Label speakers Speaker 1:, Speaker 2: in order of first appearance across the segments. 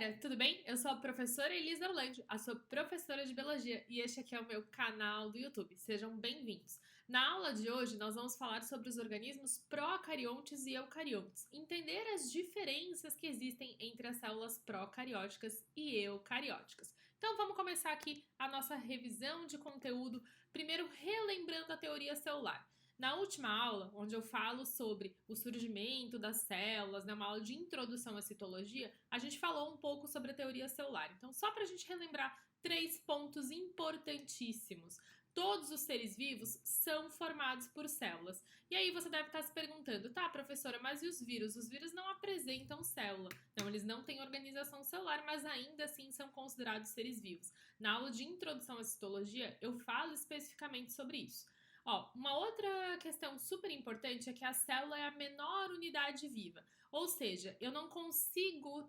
Speaker 1: galera, tudo bem? Eu sou a professora Elisa Orlandi, a sua professora de Biologia, e este aqui é o meu canal do YouTube. Sejam bem-vindos. Na aula de hoje, nós vamos falar sobre os organismos procariontes e eucariontes, entender as diferenças que existem entre as células procarióticas e eucarióticas. Então vamos começar aqui a nossa revisão de conteúdo, primeiro relembrando a teoria celular. Na última aula, onde eu falo sobre o surgimento das células, né, uma aula de introdução à citologia, a gente falou um pouco sobre a teoria celular. Então, só para a gente relembrar 3 pontos importantíssimos. Todos os seres vivos são formados por células. E aí você deve estar se perguntando, tá, professora, mas e os vírus? Os vírus não apresentam célula. Não, eles não têm organização celular, mas ainda assim são considerados seres vivos. Na aula de introdução à citologia, eu falo especificamente sobre isso. Ó, uma outra questão super importante é que a célula é a menor unidade viva, ou seja, eu não consigo,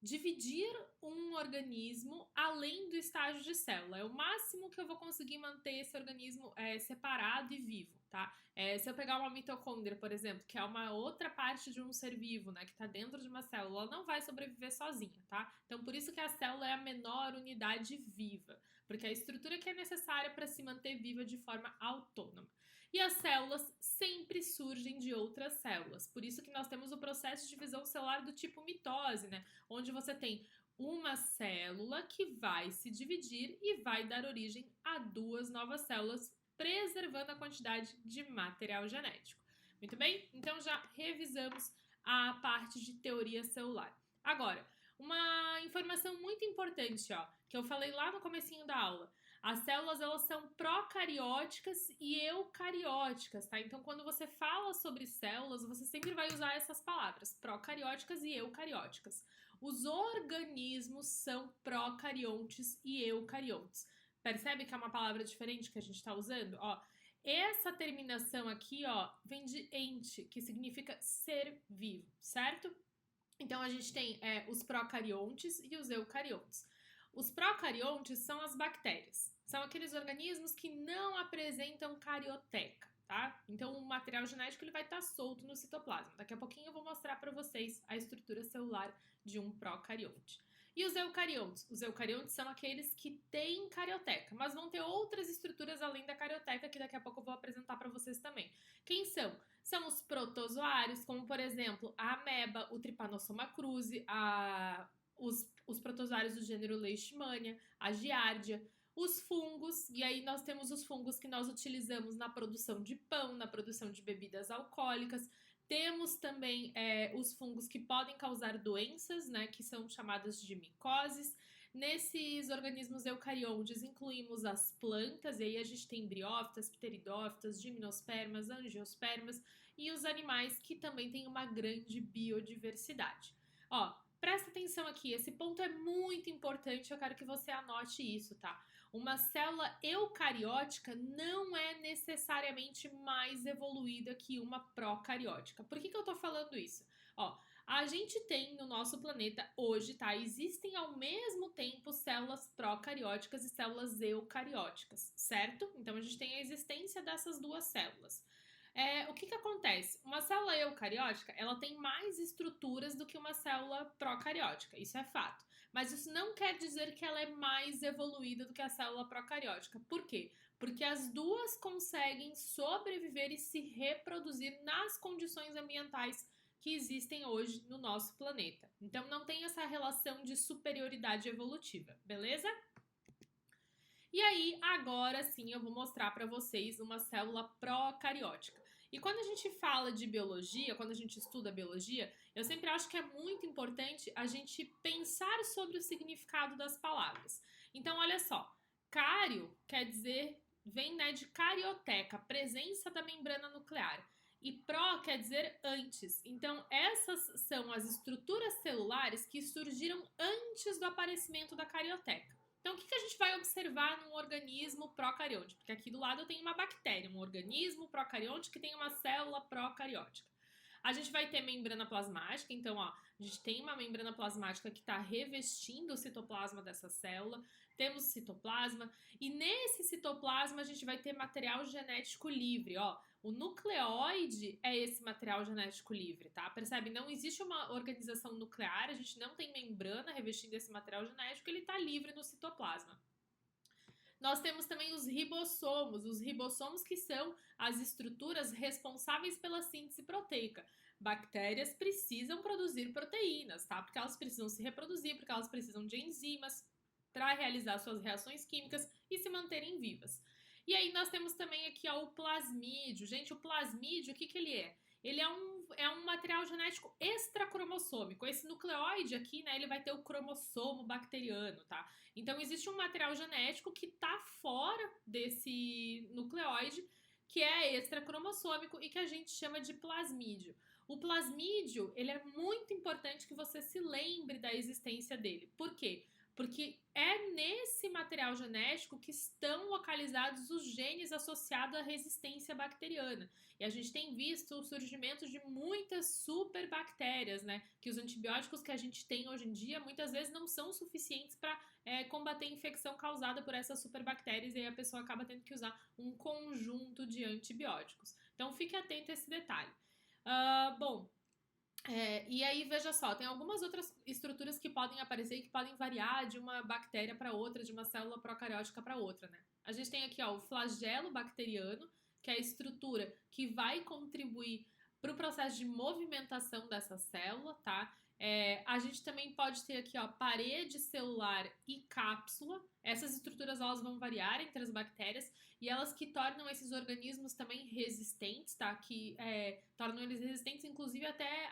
Speaker 1: dividir um organismo além do estágio de célula. É o máximo que eu vou conseguir manter esse organismo separado e vivo, tá? Se eu pegar uma mitocôndria, por exemplo, que é uma outra parte de um ser vivo, né, que está dentro de uma célula, ela não vai sobreviver sozinha, tá? Então, por isso que a célula é a menor unidade viva, porque é a estrutura que é necessária para se manter viva de forma autônoma. E as células sempre surgem de outras células, por isso que nós temos o processo de divisão celular do tipo mitose, né? Onde você tem uma célula que vai se dividir e vai dar origem a duas novas células, preservando a quantidade de material genético. Muito bem? Então já revisamos a parte de teoria celular. Agora, uma informação muito importante, ó, que eu falei lá no comecinho da aula. As células, elas são procarióticas e eucarióticas, tá? Então, quando você fala sobre células, você sempre vai usar essas palavras, procarióticas e eucarióticas. Os organismos são procariontes e eucariontes. Percebe que é uma palavra diferente que a gente está usando? Ó, essa terminação aqui, ó, vem de ente, que significa ser vivo, certo? Então, a gente tem os procariontes e os eucariontes. Os procariontes são as bactérias. São aqueles organismos que não apresentam carioteca, tá? Então, o material genético ele vai estar solto no citoplasma. Daqui a pouquinho eu vou mostrar para vocês a estrutura celular de um procarionte. E os eucariontes? Os eucariontes são aqueles que têm carioteca, mas vão ter outras estruturas além da carioteca que daqui a pouco eu vou apresentar para vocês também. Quem são? São os protozoários, como por exemplo a ameba, o Trypanosoma cruzi, os protozoários do gênero Leishmania, a giardia, os fungos, e aí nós temos os fungos que nós utilizamos na produção de pão, na produção de bebidas alcoólicas. Temos também os fungos que podem causar doenças, né, que são chamadas de micoses. Nesses organismos eucariontes incluímos as plantas, e aí a gente tem briófitas, pteridófitas, gimnospermas, angiospermas e os animais que também têm uma grande biodiversidade. Ó, presta atenção aqui, esse ponto é muito importante, eu quero que você anote isso, tá? Uma célula eucariótica não é necessariamente mais evoluída que uma procariótica. Por que eu tô falando isso? Ó, a gente tem no nosso planeta hoje, tá? Existem ao mesmo tempo células procarióticas e células eucarióticas, certo? Então a gente tem a existência dessas duas células. O que acontece? Uma célula eucariótica, ela tem mais estruturas do que uma célula procariótica, isso é fato. Mas isso não quer dizer que ela é mais evoluída do que a célula procariótica. Por quê? Porque as duas conseguem sobreviver e se reproduzir nas condições ambientais que existem hoje no nosso planeta. Então não tem essa relação de superioridade evolutiva, beleza? E aí, agora sim, eu vou mostrar para vocês uma célula procariótica. E quando a gente fala de biologia, quando a gente estuda biologia, eu sempre acho que é muito importante a gente pensar sobre o significado das palavras. Então, olha só, cário quer dizer, vem né, de carioteca, presença da membrana nuclear. E pró quer dizer antes. Então, essas são as estruturas celulares que surgiram antes do aparecimento da carioteca. Então, o que a gente vai observar num organismo procarionte? Porque aqui do lado eu tenho uma bactéria, um organismo procarionte que tem uma célula procariótica. A gente vai ter membrana plasmática, então ó, a gente tem uma membrana plasmática que está revestindo o citoplasma dessa célula, temos citoplasma, e nesse citoplasma a gente vai ter material genético livre, ó. O nucleóide é esse material genético livre, tá? Percebe? Não existe uma organização nuclear, a gente não tem membrana revestindo esse material genético, ele está livre no citoplasma. Nós temos também os ribossomos que são as estruturas responsáveis pela síntese proteica. Bactérias precisam produzir proteínas, tá? Porque elas precisam se reproduzir, porque elas precisam de enzimas para realizar suas reações químicas e se manterem vivas. E aí nós temos também aqui ó, o plasmídio. Gente, o plasmídio, o que ele é? Ele é um material genético extracromossômico. Esse nucleóide aqui, né, ele vai ter o cromossomo bacteriano, tá? Então existe um material genético que tá fora desse nucleóide, que é extracromossômico e que a gente chama de plasmídio. O plasmídio, ele é muito importante que você se lembre da existência dele. Por quê? Porque é nesse material genético que estão localizados os genes associados à resistência bacteriana. E a gente tem visto o surgimento de muitas superbactérias, né? Que os antibióticos que a gente tem hoje em dia muitas vezes não são suficientes para combater a infecção causada por essas superbactérias e aí a pessoa acaba tendo que usar um conjunto de antibióticos. Então fique atento a esse detalhe. E aí, veja só, tem algumas outras estruturas que podem aparecer e que podem variar de uma bactéria para outra, de uma célula procariótica para outra, né? A gente tem aqui ó, o flagelo bacteriano, que é a estrutura que vai contribuir para o processo de movimentação dessa célula, tá? A gente também pode ter aqui ó, parede celular e cápsula. Essas estruturas elas vão variar entre as bactérias e elas que tornam esses organismos também resistentes, tá? Que tornam eles resistentes inclusive até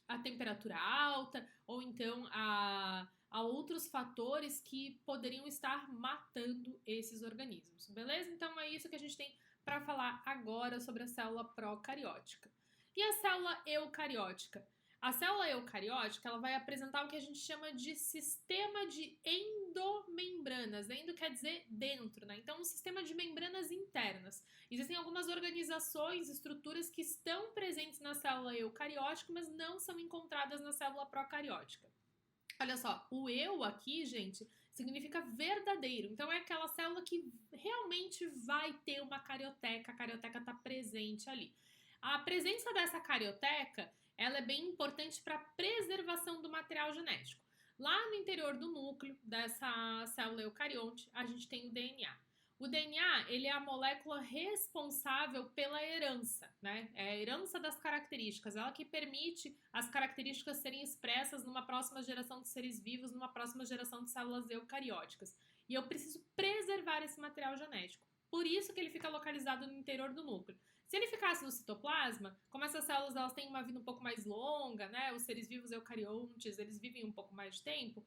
Speaker 1: a temperatura alta ou então a outros fatores que poderiam estar matando esses organismos, beleza? Então é isso que a gente tem para falar agora sobre a célula procariótica. E a célula eucariótica? A célula eucariótica ela vai apresentar o que a gente chama de sistema de endomembranas. Endo quer dizer dentro, né? Então, um sistema de membranas internas. Existem algumas organizações, estruturas que estão presentes na célula eucariótica, mas não são encontradas na célula procariótica. Olha só, o eu aqui, gente, significa verdadeiro. Então, é aquela célula que realmente vai ter uma carioteca. A carioteca está presente ali. A presença dessa carioteca ela é bem importante para a preservação do material genético. Lá no interior do núcleo dessa célula eucarionte, a gente tem o DNA. O DNA, ele é a molécula responsável pela herança, né? É a herança das características, ela que permite as características serem expressas numa próxima geração de seres vivos, numa próxima geração de células eucarióticas. E eu preciso preservar esse material genético. Por isso que ele fica localizado no interior do núcleo. Se ele ficasse no citoplasma, como essas células elas têm uma vida um pouco mais longa, né? Os seres vivos eucariontes, eles vivem um pouco mais de tempo.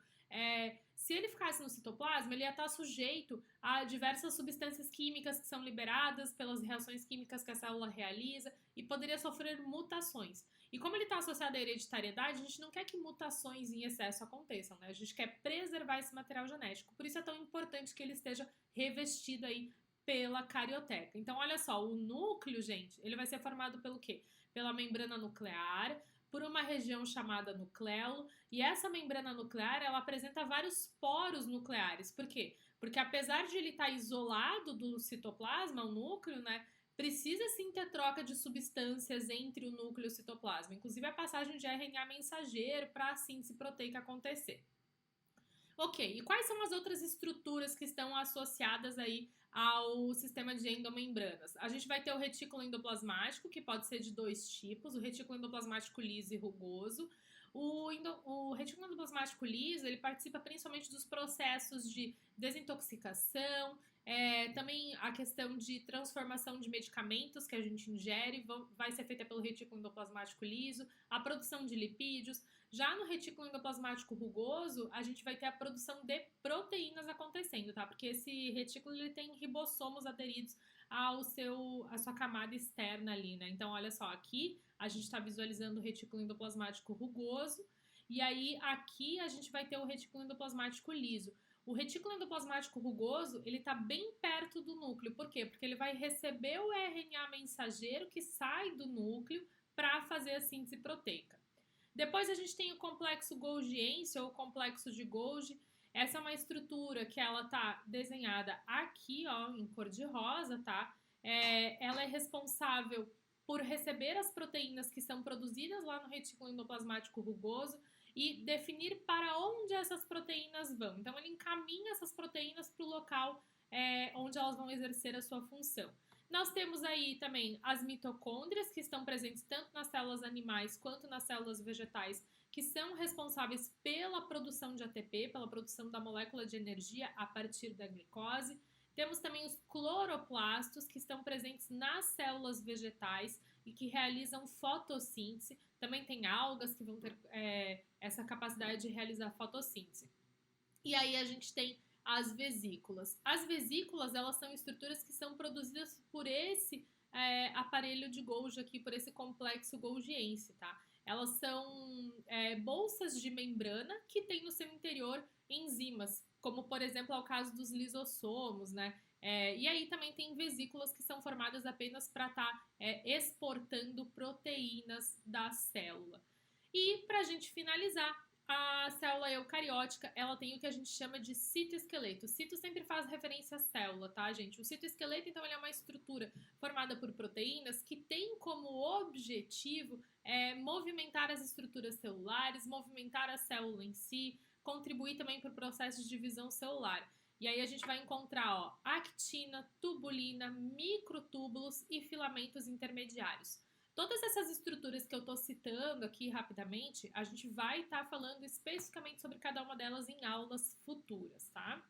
Speaker 1: Se ele ficasse no citoplasma, ele ia estar sujeito a diversas substâncias químicas que são liberadas pelas reações químicas que a célula realiza e poderia sofrer mutações. E como ele está associado à hereditariedade, a gente não quer que mutações em excesso aconteçam, né? A gente quer preservar esse material genético. Por isso é tão importante que ele esteja revestido aí pela carioteca. Então, olha só, o núcleo, gente, ele vai ser formado pelo quê? Pela membrana nuclear, por uma região chamada nucleolo, e essa membrana nuclear, ela apresenta vários poros nucleares. Por quê? Porque apesar de ele estar isolado do citoplasma, o núcleo, né, precisa sim ter troca de substâncias entre o núcleo e o citoplasma, inclusive a passagem de RNA mensageiro para a síntese proteica acontecer. Ok, e quais são as outras estruturas que estão associadas aí ao sistema de endomembranas? A gente vai ter o retículo endoplasmático, que pode ser de dois tipos, o retículo endoplasmático liso e rugoso. O retículo endoplasmático liso, ele participa principalmente dos processos de desintoxicação, também a questão de transformação de medicamentos que a gente ingere vai ser feita pelo retículo endoplasmático liso, a produção de lipídios. Já no retículo endoplasmático rugoso, a gente vai ter a produção de proteínas acontecendo, tá? Porque esse retículo ele tem ribossomos aderidos à sua camada externa ali, né? Então, olha só, aqui a gente está visualizando o retículo endoplasmático rugoso e aí aqui a gente vai ter o retículo endoplasmático liso. O retículo endoplasmático rugoso, ele está bem perto do núcleo. Por quê? Porque ele vai receber o RNA mensageiro que sai do núcleo para fazer a síntese proteica. Depois a gente tem o complexo golgiense ou complexo de Golgi. Essa é uma estrutura que ela tá desenhada aqui, ó, em cor de rosa, tá? ela é responsável por receber as proteínas que são produzidas lá no retículo endoplasmático rugoso e definir para onde essas proteínas vão. Então, ele encaminha essas proteínas para o local onde elas vão exercer a sua função. Nós temos aí também as mitocôndrias, que estão presentes tanto nas células animais quanto nas células vegetais, que são responsáveis pela produção de ATP, pela produção da molécula de energia a partir da glicose. Temos também os cloroplastos, que estão presentes nas células vegetais e que realizam fotossíntese. Também tem algas que vão ter essa capacidade de realizar fotossíntese. E aí a gente tem as vesículas. As vesículas, elas são estruturas que são produzidas por esse aparelho de Golgi aqui, por esse complexo golgiense, tá? Elas são bolsas de membrana que tem no seu interior enzimas, como por exemplo é o caso dos lisossomos, né? E aí também tem vesículas que são formadas apenas para estar exportando proteínas da célula. E para a gente finalizar, a célula eucariótica, ela tem o que a gente chama de citoesqueleto. O cito sempre faz referência à célula, tá, gente? O citoesqueleto, então, ele é uma estrutura formada por proteínas que tem como objetivo movimentar as estruturas celulares, movimentar a célula em si, contribuir também para o processo de divisão celular. E aí a gente vai encontrar, ó, actina, tubulina, microtúbulos e filamentos intermediários. Todas essas estruturas que eu estou citando aqui rapidamente, a gente vai estar falando especificamente sobre cada uma delas em aulas futuras, tá?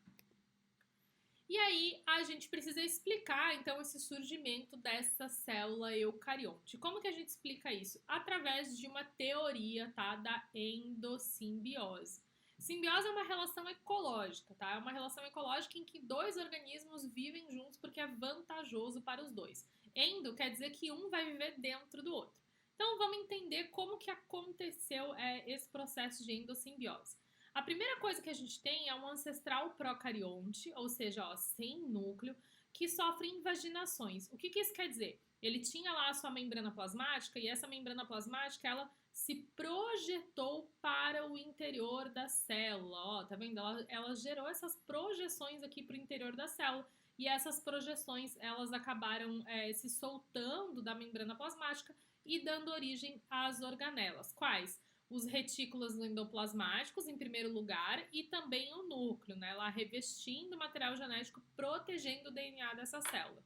Speaker 1: E aí a gente precisa explicar, então, esse surgimento dessa célula eucarionte. Como que a gente explica isso? Através de uma teoria, tá, da endossimbiose. Simbiose é uma relação ecológica, tá? É uma relação ecológica em que dois organismos vivem juntos porque é vantajoso para os dois. Endo quer dizer que um vai viver dentro do outro. Então vamos entender como que aconteceu esse processo de endossimbiose. A primeira coisa que a gente tem é um ancestral procarionte, ou seja, ó, sem núcleo, que sofre invaginações. O que isso quer dizer? Ele tinha lá a sua membrana plasmática e essa membrana plasmática, ela se projetou para o interior da célula. Ó, tá vendo? Ela gerou essas projeções aqui para o interior da célula. E essas projeções, elas acabaram se soltando da membrana plasmática e dando origem às organelas. Quais? Os retículos endoplasmáticos, em primeiro lugar, e também o núcleo, né? Lá revestindo o material genético, protegendo o DNA dessa célula.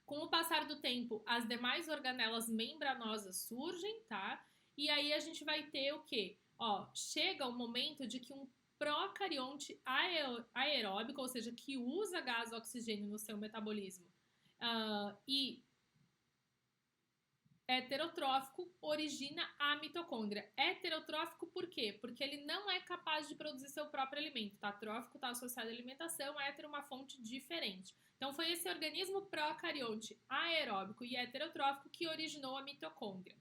Speaker 1: Com o passar do tempo, as demais organelas membranosas surgem, tá? E aí a gente vai ter o quê? Ó, chega o momento de que um procarionte aeróbico, ou seja, que usa gás oxigênio no seu metabolismo, e heterotrófico, origina a mitocôndria. Heterotrófico por quê? Porque ele não é capaz de produzir seu próprio alimento, tá? Trófico está associado à alimentação, hétero uma fonte diferente. Então foi esse organismo procarionte aeróbico e heterotrófico que originou a mitocôndria.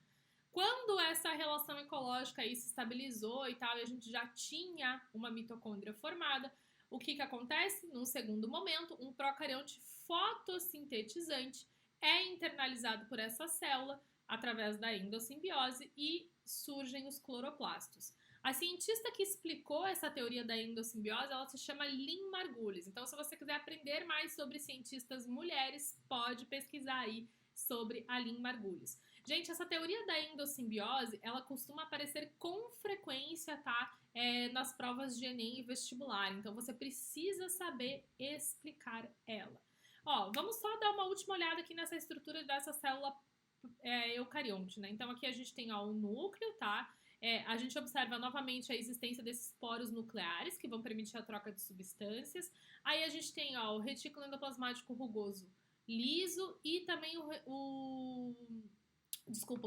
Speaker 1: Quando essa relação ecológica aí se estabilizou e tal, e a gente já tinha uma mitocôndria formada, o que acontece? Num segundo momento, um procarionte fotossintetizante é internalizado por essa célula através da endossimbiose e surgem os cloroplastos. A cientista que explicou essa teoria da endossimbiose, ela se chama Lynn Margulis. Então, se você quiser aprender mais sobre cientistas mulheres, pode pesquisar aí sobre a Lynn Margulis. Gente, essa teoria da endossimbiose, ela costuma aparecer com frequência, tá? Nas provas de Enem e vestibular. Então, você precisa saber explicar ela. Ó, vamos só dar uma última olhada aqui nessa estrutura dessa célula eucarionte, né? Então, aqui a gente tem ó, o núcleo, tá? A gente observa novamente a existência desses poros nucleares, que vão permitir a troca de substâncias. Aí a gente tem ó, o retículo endoplasmático rugoso liso e também o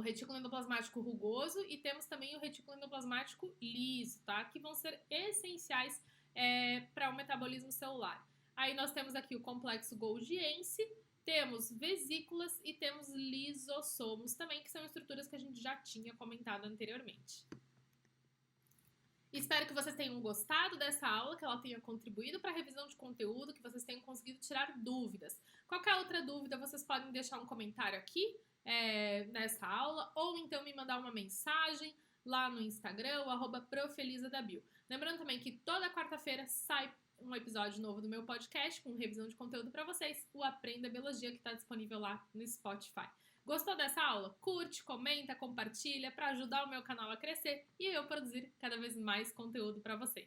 Speaker 1: retículo endoplasmático rugoso e temos também o retículo endoplasmático liso, tá? Que vão ser essenciais para o metabolismo celular. Aí nós temos aqui o complexo golgiense, temos vesículas e temos lisossomos também, que são estruturas que a gente já tinha comentado anteriormente. Espero que vocês tenham gostado dessa aula, que ela tenha contribuído para a revisão de conteúdo, que vocês tenham conseguido tirar dúvidas. Qualquer outra dúvida, vocês podem deixar um comentário aqui nessa aula, ou então me mandar uma mensagem lá no Instagram, @profelizadabio. Lembrando também que toda quarta-feira sai um episódio novo do meu podcast com revisão de conteúdo para vocês, o Aprenda Biologia, que está disponível lá no Spotify. Gostou dessa aula? Curte, comenta, compartilha para ajudar o meu canal a crescer e eu produzir cada vez mais conteúdo para vocês.